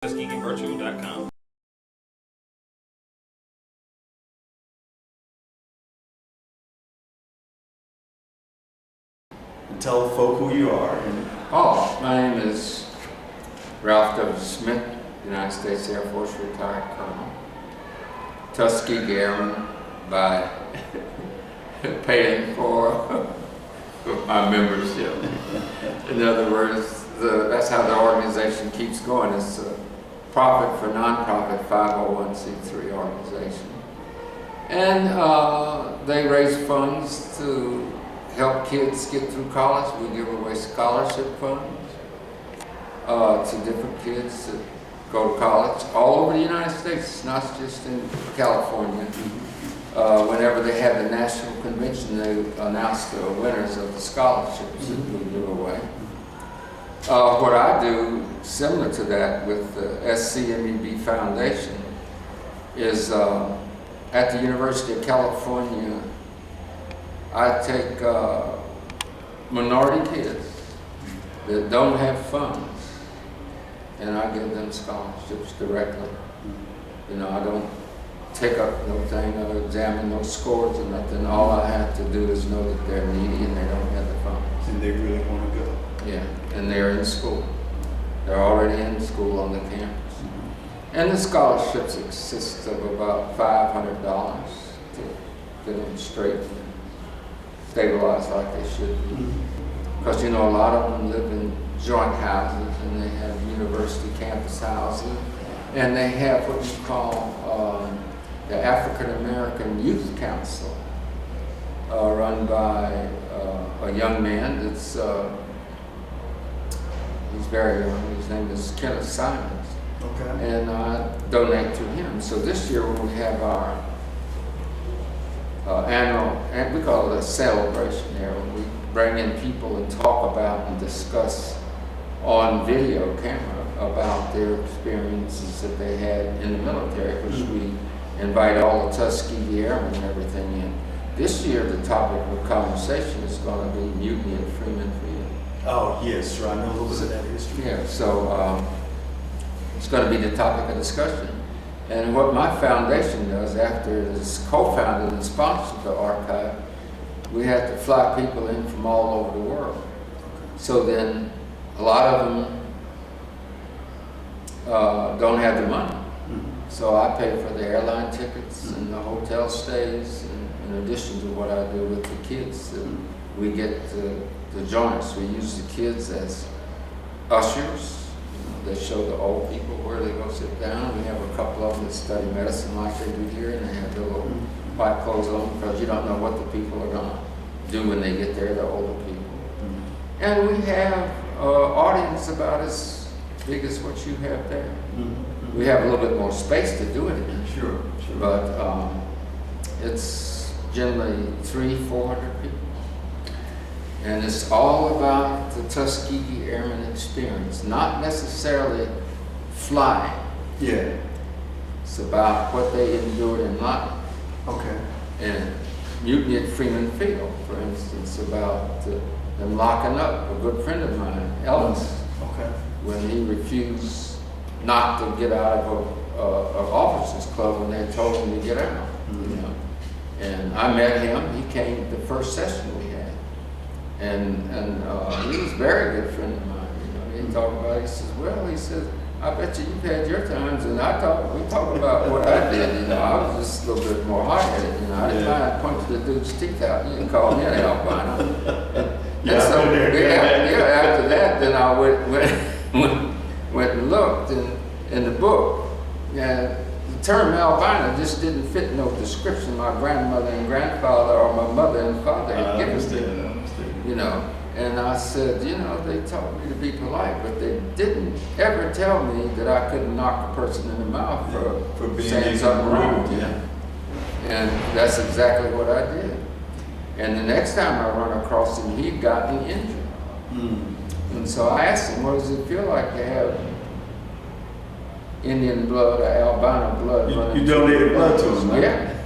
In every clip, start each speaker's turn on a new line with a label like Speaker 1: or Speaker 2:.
Speaker 1: TuskegeeVirtual.com.
Speaker 2: Tell the folk who you are.
Speaker 3: My name is Ralph W. Smith, United States Air Force Retired Colonel. Tuskegee Airman by paying for my membership. In other words, that's how the organization keeps going. It's a profit for nonprofit 501c3 organization. And they raise funds to help kids get through college. We give away scholarship funds to different kids that go to college all over the United States, not just in California. Whenever they have the national convention, they announce the winners of the scholarships that we give away. What I do, similar to that with the SCMEB Foundation, is at the University of California, I take minority kids that don't have funds, and I give them scholarships directly. You know, I don't take up no thing, I don't examine no scores or nothing. All I have to do is know that they're needy and they don't have the funds.
Speaker 2: And they really want to go.
Speaker 3: Yeah, and they're in school. They're already in school on the campus. And the scholarships consist of about $500 to get them straight and stabilized like they should be. Because you know, a lot of them live in joint houses, and they have university campus housing, and they have what you call the African American Youth Council, run by a young man that's he's very young. His name is Kenneth Simons.
Speaker 2: Okay.
Speaker 3: And I donate to him. So this year when we have our annual, and we call it a celebration here, when we bring in people and talk about and discuss on video camera about their experiences that they had in the military, which we invite all the Tuskegee Airmen and everything in. This year the topic of conversation is going to be mutiny at Freeman Field.
Speaker 2: Oh yes, sure. I know a little bit of that history.
Speaker 3: Yeah, so it's going to be the topic of discussion. And what my foundation does, after it is co-founded and sponsored the archive, we have to fly people in from all over the world. So then a lot of them don't have the money. So I pay for the airline tickets and the hotel stays, and in addition to what I do with the kids. We get to join us. We use the kids as ushers. They show the old people where they go sit down. We have a couple of them that study medicine like they do here, and they have their little white clothes on because you don't know what the people are going to do when they get there, the older people. And we have an audience about as big as what you have there. We have a little bit more space to do it in.
Speaker 2: Sure.
Speaker 3: But it's generally 300-400 people. And it's all about the Tuskegee Airmen experience, not necessarily flying.
Speaker 2: Yeah.
Speaker 3: It's about what they endured in life.
Speaker 2: Okay.
Speaker 3: And mutiny at Freeman Field, for instance, about them locking up a good friend of mine, Ellis,
Speaker 2: Okay.
Speaker 3: when he refused not to get out of an officers club when they told him to get out. You know? And I met him. He came to the first session we had. And he was a very good friend of mine. You know, he talked about it. He says, well, he said, I bet you've had your times, and we talked about what I did. You know, I was just a little bit more hard-headed. You know, I didn't mind punching the dude's teeth out. You can call me an albino. And so after that, then I went and looked in the book. And the term albino just didn't fit no description my grandmother and grandfather or my mother and father had given me. You know, and I said, you know, they told me to be polite, but they didn't ever tell me that I couldn't knock a person in the mouth for saying something wrong.
Speaker 2: Yeah.
Speaker 3: And that's exactly what I did. And the next time I run across him, he'd gotten injured. And so I asked him, what does it feel like to have Indian blood or albino blood running?
Speaker 2: You donated blood to him, right?
Speaker 3: Yeah.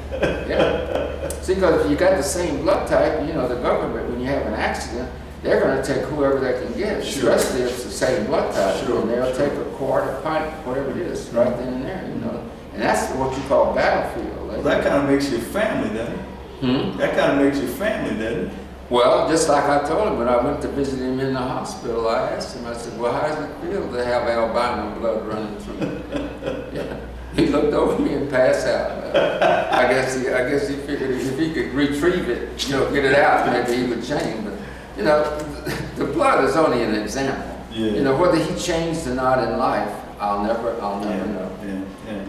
Speaker 3: Yeah. See, because if you got the same blood type, you know, the government, when you have an accident, they're going to take whoever they can get,
Speaker 2: Sure.
Speaker 3: especially if it's the same blood type.
Speaker 2: Sure,
Speaker 3: And they'll
Speaker 2: sure.
Speaker 3: take a quart, a pint, whatever it is, right then and there, you know. And that's what you call battlefield.
Speaker 2: Well, that kind of makes you family, doesn't it?
Speaker 3: Hmm?
Speaker 2: That kind of makes you family, doesn't it?
Speaker 3: Well, just like I told him when I went to visit him in the hospital, I asked him, I said, well, how does it feel to have albino blood running through you? Yeah. He looked over me and passed out. I guess he figured if he could retrieve it, you know, get it out, maybe he would change. But, you know, the blood is only an example.
Speaker 2: Yeah.
Speaker 3: You know, whether he changed or not in life, I'll never know.
Speaker 2: Yeah.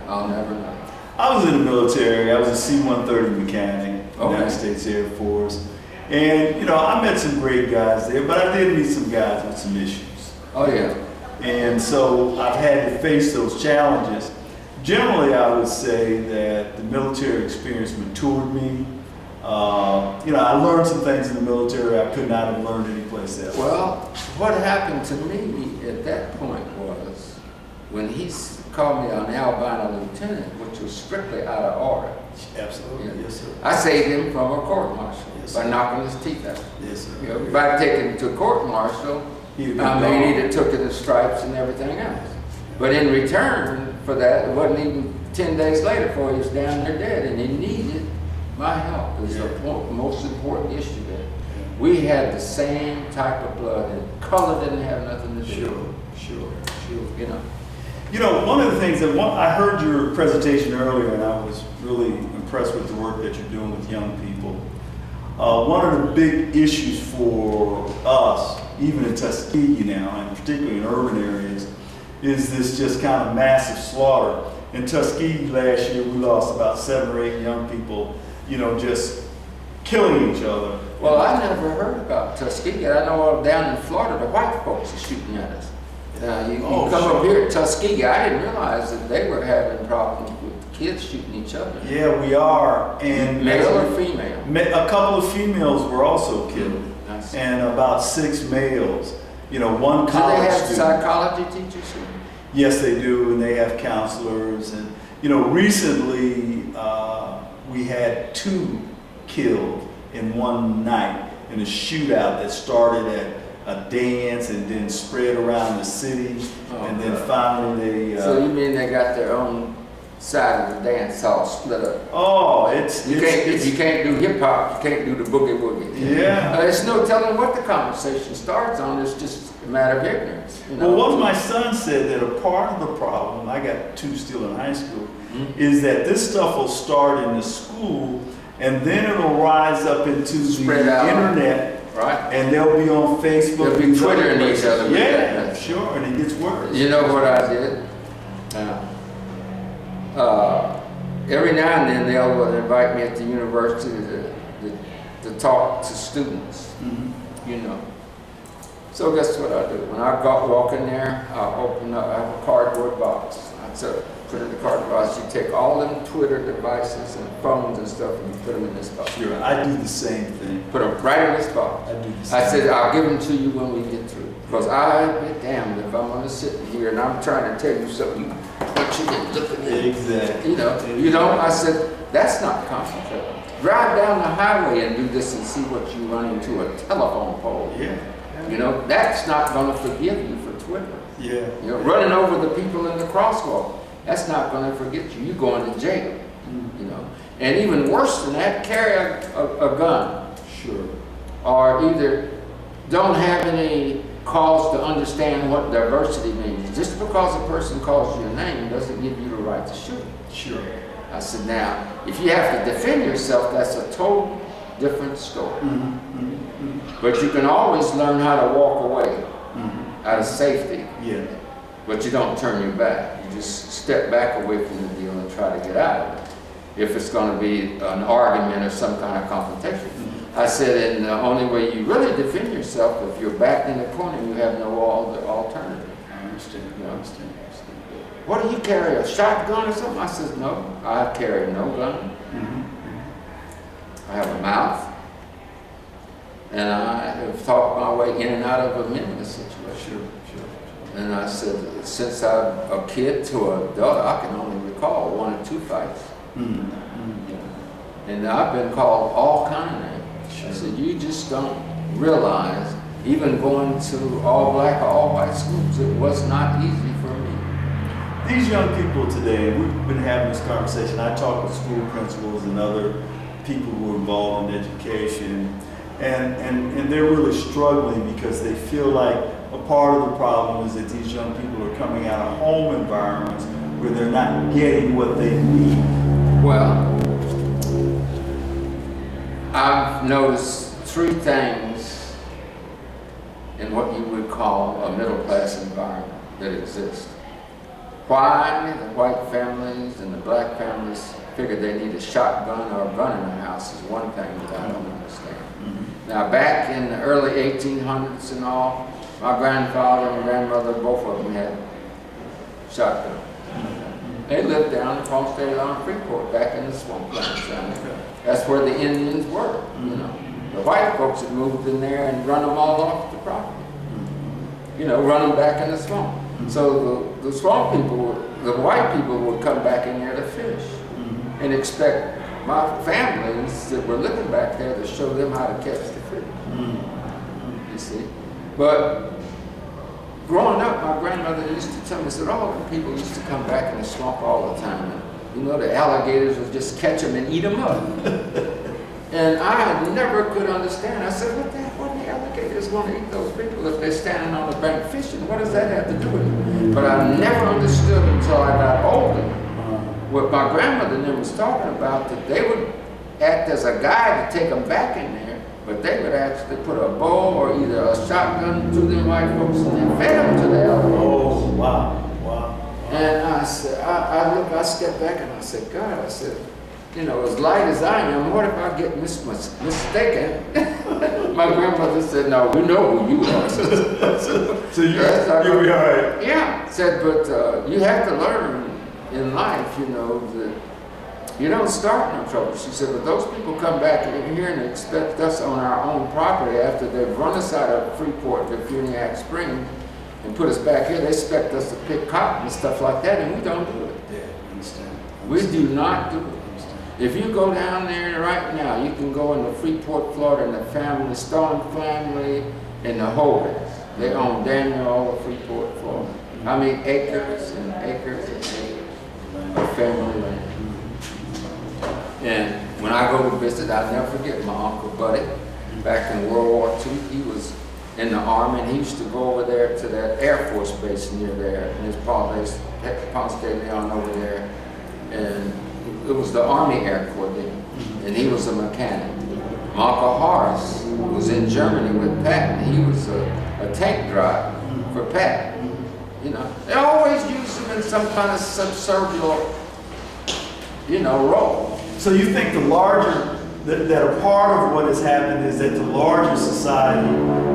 Speaker 3: I'll never know.
Speaker 2: I was in the military. I was a C-130 mechanic,
Speaker 3: Okay.
Speaker 2: United States Air Force. And, you know, I met some great guys there, but I did meet some guys with some issues.
Speaker 3: Oh, yeah.
Speaker 2: And so I've had to face those challenges. Generally, I would say that the military experience matured me. You know, I learned some things in the military I could not have learned anyplace else.
Speaker 3: Well, what happened to me at that point was when he called me an albino lieutenant, which was strictly out of order.
Speaker 2: Absolutely,
Speaker 3: Yeah.
Speaker 2: yes, sir.
Speaker 3: I saved him from a court-martial
Speaker 2: Yes,
Speaker 3: by
Speaker 2: sir.
Speaker 3: knocking his teeth out.
Speaker 2: Yes, sir.
Speaker 3: You know, if I'd taken him to court-martial,
Speaker 2: He'd have
Speaker 3: I
Speaker 2: been
Speaker 3: mean,
Speaker 2: gone.
Speaker 3: he'd have took his stripes and everything else. But in return for that, it wasn't even 10 days later before he was down there dead, and he needed my help. It was
Speaker 2: Yeah.
Speaker 3: the most important issue there. We had the same type of blood, and color didn't have nothing to do
Speaker 2: Sure,
Speaker 3: with it.
Speaker 2: sure.
Speaker 3: You know.
Speaker 2: You know, one of the things that I heard your presentation earlier, and I was really impressed with the work that you're doing with young people. One of the big issues for us, even in Tuskegee now, and particularly in urban areas, is this just kind of massive slaughter. In Tuskegee last year, we lost about 7 or 8 young people, you know, just killing each other.
Speaker 3: Well, I never heard about Tuskegee. I know down in Florida, the white folks are shooting at us. You come
Speaker 2: sure.
Speaker 3: up here at Tuskegee, I didn't realize that they were having problems with kids shooting each other.
Speaker 2: Yeah, we are. And
Speaker 3: Male or female?
Speaker 2: a couple of females were also killed,
Speaker 3: Nice.
Speaker 2: and about 6 males. You know, one
Speaker 3: Do they
Speaker 2: college
Speaker 3: have
Speaker 2: student.
Speaker 3: psychology teachers here?
Speaker 2: Yes, they do, and they have counselors. And you know, recently we had 2 killed in one night in a shootout that started at a dance and then spread around the city,
Speaker 3: Oh,
Speaker 2: and then
Speaker 3: God.
Speaker 2: finally they.
Speaker 3: So you mean they got their own side of the dance all split up?
Speaker 2: Oh, it's
Speaker 3: If you can't do hip hop, you can't do the boogie woogie.
Speaker 2: Yeah.
Speaker 3: There's no telling what the conversation starts on. It's just a matter of ignorance. You know?
Speaker 2: Well, what my son said that a part of the problem, I got 2 still in high school, is that this stuff will start in the school and then it'll rise up into
Speaker 3: Spread
Speaker 2: the
Speaker 3: out.
Speaker 2: internet,
Speaker 3: Right?
Speaker 2: and they'll be on Facebook.
Speaker 3: They'll be
Speaker 2: these other
Speaker 3: Twittering each
Speaker 2: places.
Speaker 3: other with
Speaker 2: Yeah,
Speaker 3: that.
Speaker 2: sure, and it gets worse.
Speaker 3: You know what I did? Every now and then they'll invite me at the university to talk to students,
Speaker 2: Mhm.
Speaker 3: you know. So guess what I do? When I walk in there, I open up, I have a cardboard box. I put it in the cardboard box. You take all them Twitter devices and phones and stuff and you put them in this box.
Speaker 2: Sure, I do the same thing.
Speaker 3: Put them right in this box.
Speaker 2: I do the same
Speaker 3: I said, I'll give them to you when we get through. Because I'd be damned if I'm going to sit here and I'm trying to tell you something, but you didn't look at me.
Speaker 2: Exactly.
Speaker 3: You know, I said, that's not complicated. Drive down the highway and do this and see what you run into a telephone pole.
Speaker 2: Yeah.
Speaker 3: You know, that's not going to forgive you for Twitter.
Speaker 2: Yeah.
Speaker 3: You know, running over the people in the crosswalk, that's not going to forget you. You're going to jail. You know, and even worse than that, carry a gun.
Speaker 2: Sure.
Speaker 3: Or either don't have any cause to understand what diversity means. Just because a person calls you a name doesn't give you the right to shoot.
Speaker 2: Sure.
Speaker 3: I said, now, if you have to defend yourself, that's a total different story. But you can always learn how to walk away out of safety,
Speaker 2: Yeah.
Speaker 3: but you don't turn your back. You just step back away from the deal and try to get out of it. If it's going to be an argument or some kind of confrontation. I said, and the only way you really defend yourself, if you're backed in the corner, you have no alternative.
Speaker 2: I understand. I understand.
Speaker 3: What do you carry, a shotgun or something? I said, no, I carry no gun. I have a mouth. And I have talked my way in and out of a meaningless situation.
Speaker 2: Sure.
Speaker 3: And I said, since I'm a kid to an adult, I can only recall 1 or 2 fights. And I've been called all kinds of names. I said, you just don't realize, even going to all black or all white schools, it was not easy for me.
Speaker 2: These young people today, we've been having this conversation. I talk with school principals and other people who are involved in education, and they're really struggling because they feel like a part of the problem is that these young people are coming out of home environments where they're not getting what they need.
Speaker 3: Well, I've noticed three things in what you would call a middle class environment that exists. Why the white families and the black families figure they need a shotgun or a gun in their house is one thing that I don't understand. Now, back in the early 1800s and all, my grandfather and grandmother, both of them had shotguns. They lived down across State Line Freeport, back in the swamplands down there. That's where the Indians were, you know. The white folks had moved in there and run them all off the property. You know, run them back in the swamp. So the swamp people, the white people would come back in there to fish and expect my families that were living back there to show them how to catch the fish. You see? But growing up, my grandmother used to tell me, said, all the people used to come back in the swamp all the time. And, you know, the alligators would just catch them and eat them up. And I never could understand. I said, what the heck, what the alligators want to eat those people if they're standing on the bank fishing? What does that have to do with it? But I never understood until I got older what my grandmother then was talking about, that they would act as a guide to take them back in there, but they would actually put a bow or either a shotgun to them white folks and then fed them to the alligators.
Speaker 2: Oh, wow.
Speaker 3: And I said, I stepped back and I said, God, I said, you know, as light as I am, what if I get mistaken? My grandmother said, no, we know who you are.
Speaker 2: So you'll be all right.
Speaker 3: Yeah, said, but you have to learn in life, you know, that you don't start no trouble. She said, but those people come back in here and expect us on our own property after they've run us out of Freeport to Funiac Springs and put us back here. They expect us to pick cotton and stuff like that, and we don't do it.
Speaker 2: Yeah, understand.
Speaker 3: We do not do it. If you go down there right now, you can go into Freeport, Florida, and the Stone family and the Hogans. They own damn near all of Freeport, Florida. I mean, acres and acres and acres of family land. And when I go to visit, I'll never forget my Uncle Buddy. Back in World War II, he was in the Army, and he used to go over there to that Air Force base near there, and his Ponce de Leon over there. And it was the Army Air Corps then, and he was a mechanic. My Uncle Horace was in Germany with Pat, and he was a tank driver for Pat. You know, they always use him in some kind of subservient, you know, role.
Speaker 2: So you think the larger, that a part of what has happened is that the larger society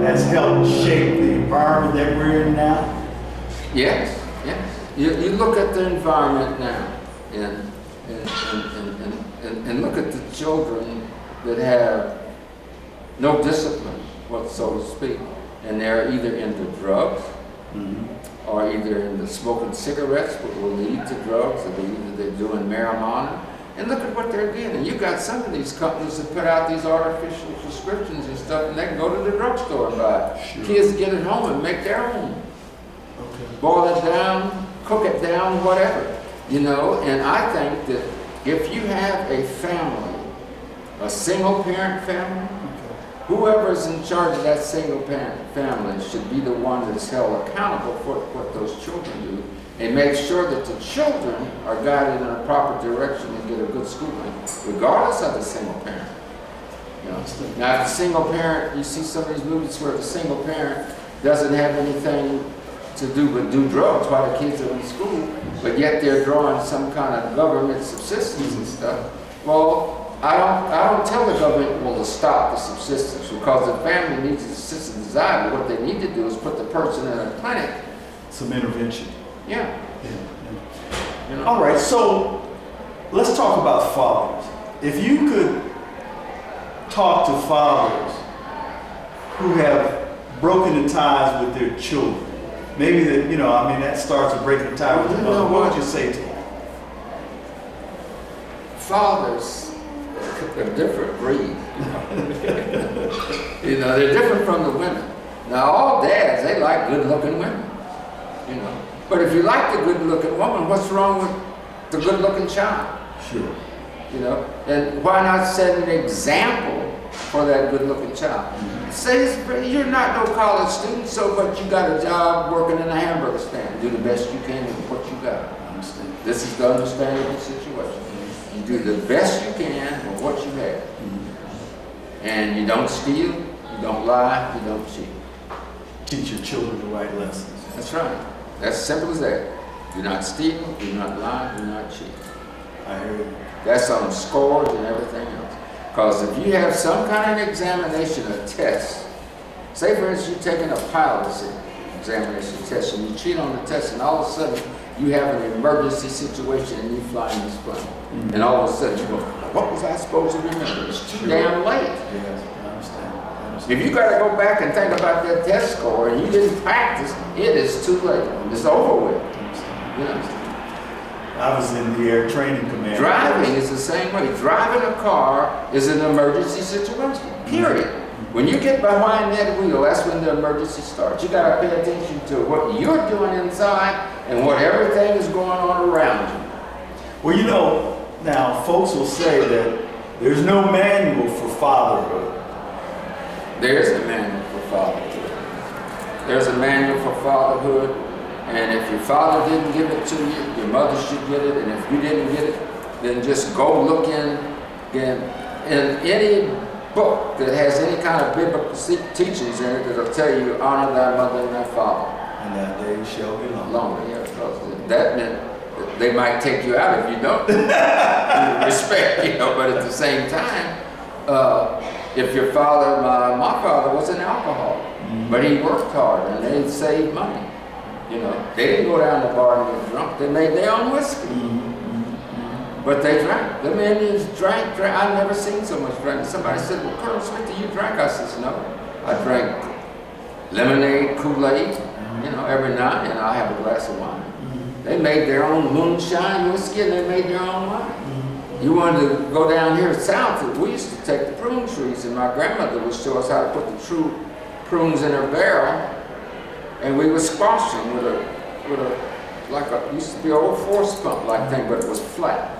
Speaker 2: has helped shape the environment that we're in now?
Speaker 3: Yes, yes. You look at the environment now, and look at the children that have no discipline, so to speak, and they're either into drugs or either into smoking cigarettes, which will lead to drugs, or they're doing marijuana. And look at what they're getting. You got some of these companies that put out these artificial prescriptions and stuff, and they can go to the drugstore and buy it. Sure. Kids get it home and make their own. Okay. Boil it down, cook it down, whatever. You know, and I think that if you have a family, a single parent family, whoever's in charge of that single parent family should be the one that's held accountable for what those children do, and make sure that the children are guided in a proper direction and get a good schooling, regardless of the single parent. You know? Now, if the single parent, you see some of these movies where the single parent doesn't have anything to do but do drugs while the kids are in school, but yet they're drawing some kind of government subsistence and stuff. Well, I don't tell the government, well, to stop the subsistence, because the family needs a subsistence desire, but what they need to do is put the person in a clinic.
Speaker 2: Some intervention.
Speaker 3: Yeah. You know?
Speaker 2: All right, so let's talk about fathers. If you could talk to fathers who have broken the ties with their children, maybe that, you know, I mean, that starts with breaking the tie with the mother, what would you say to them?
Speaker 3: Fathers a different breed. You know, they're different from the women. Now, all dads, they like good-looking women, you know. But if you like the good-looking woman, what's wrong with the good-looking child?
Speaker 2: Sure.
Speaker 3: You know, and why not set an example for that good-looking child? Say, you're not no college student, so but you got a job working in a hamburger stand. Do the best you can with what you got.
Speaker 2: I understand.
Speaker 3: This is the understandable situation. You do the best you can with what you have. And you don't steal, you don't lie, you don't cheat.
Speaker 2: Teach your children the right lessons.
Speaker 3: That's right. That's simple as that. Do not steal, do not lie, do not cheat.
Speaker 2: I hear you.
Speaker 3: That's on scores and everything else. Because if you have some kind of examination or test, say for instance you're taking a pilot's examination test and you cheat on the test and all of a sudden you have an emergency situation and you fly in this plane. And all of a sudden you go, what was I supposed to remember? It's too damn late.
Speaker 2: Yes, I understand.
Speaker 3: If you got to go back and think about that test score and you didn't practice, it is too late. It's over with. You know?
Speaker 2: I was in the air training command.
Speaker 3: Driving is the same way. Driving a car is an emergency situation, period. When you get behind that wheel, that's when the emergency starts. You got to pay attention to what you're doing inside and what everything is going on around you.
Speaker 2: Well, you know, now folks will say that there's no manual for fatherhood.
Speaker 3: There is a manual for fatherhood. There's a manual for fatherhood. And if your father didn't give it to you, your mother should get it. And if you didn't get it, then just go look in any book that has any kind of biblical teachings in it that'll tell you honor thy mother and thy father.
Speaker 2: And that day shall be long.
Speaker 3: Longer, yeah. Because that meant they might take you out if you don't respect, you know. But at the same time, if your father, my father was an alcoholic, but he worked hard and they saved money. You know, they didn't go down to the bar and get drunk. They made their own whiskey. But they drank. The Indians drank. I've never seen so much drinking. Somebody said, well, Colonel Smith, do you drink? I said, no. I drank lemonade, Kool-Aid, you know, every night, and I'll have a glass of wine. They made their own moonshine whiskey, and they made their own wine. You wanted to go down here south, we used to take the prune trees, and my grandmother would show us how to put the true prunes in her barrel, and we would squash them with a used to be an old force pump like thing, but it was flat.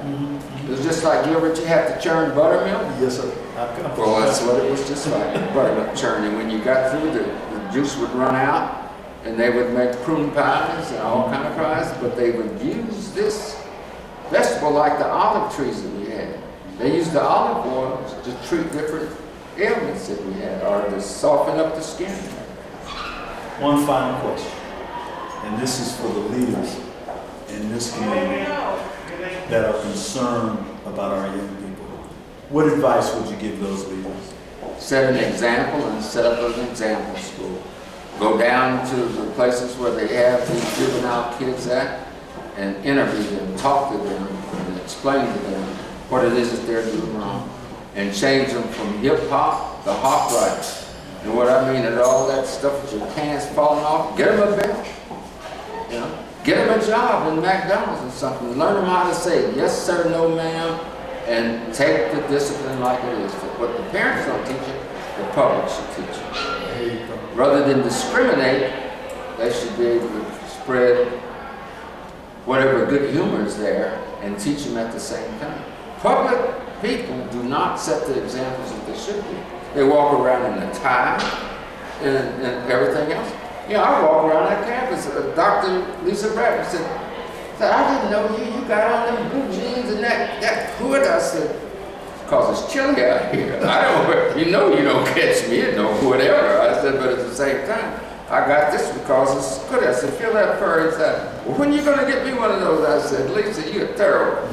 Speaker 3: It was just like, you have to churn buttermilk?
Speaker 2: Yes, sir.
Speaker 3: Well, that's what it was just like, buttermilk churning. When you got through, the juice would run out, and they would make prune pies and all kind of pies, but they would use this vegetable like the olive trees that we had. They used the olive oil to treat different ailments that we had, or to soften up the skin.
Speaker 2: One final question, and this is for the leaders in this community that are concerned about our young people. What advice would you give those leaders?
Speaker 3: Set an example and set up an example school. Go down to the places where they have these juvenile kids at and interview them, talk to them, and explain to them what it is that they're doing wrong. And change them from hip-hop to hop right. And what I mean is all that stuff with your pants falling off, get them a belt. You know? Get them a job in McDonald's or something. Learn them how to say yes sir, no ma'am, and take the discipline like it is. What the parents don't teach you, the public should teach you. Rather than discriminate, they should be able to spread whatever good humor is there and teach them at the same time. Public people do not set the examples that they should be. They walk around in a tie and everything else. You know, I walk around that campus. Dr. Lisa Bradford said, I didn't know you got on them blue jeans and that hood. I said, because it's chilly out here. I don't, you know you don't catch me in no hood ever. I said, but at the same time, I got this because it's good. I said, feel that fur inside. Well, when you going to get me one of those? I said, Lisa, you're terrible.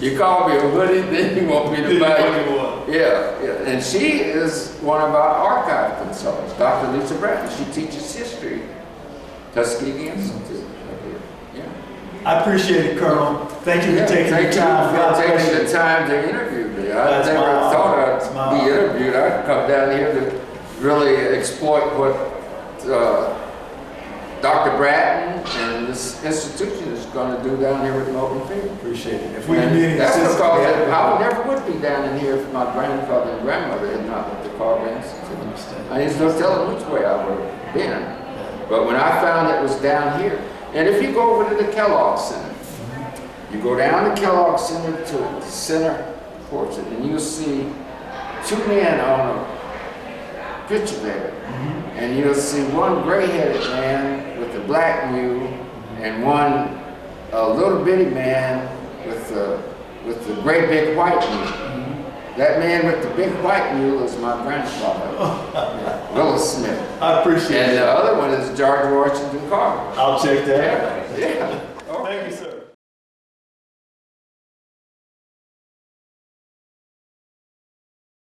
Speaker 3: You call me a hoodie, then you want me to buy you one. Yeah. And she is one of our archive consultants, Dr. Lisa Bradford. She teaches history, Tuskegee Institute. Yeah.
Speaker 2: I appreciate it, Colonel. Thank you for taking the time.
Speaker 3: Thank you for taking the time to interview me. I never thought I'd be interviewed. I'd come down here to really exploit what Dr. Bratton and this institution is going to do down here at Moton Field.
Speaker 2: Appreciate it. If we can be any
Speaker 3: That's
Speaker 2: assistance,
Speaker 3: because
Speaker 2: we have-
Speaker 3: I never would be down in here if my grandfather and grandmother had not went to Carver Institute.
Speaker 2: Understand.
Speaker 3: I just don't tell them which way I would have been. But when I found it was down here, and if you go over to the Kellogg Center, you go down to Kellogg Center to the center portrait, and you'll see two men on a picture there. And you'll see one gray-headed man with a black mule, and one a little bitty man with the great big white mule. That man with the big white mule is my grandfather, Wallace Smith.
Speaker 2: I appreciate
Speaker 3: And
Speaker 2: it.
Speaker 3: the other one is George Washington Carver.
Speaker 2: I'll check that out.
Speaker 3: Yeah.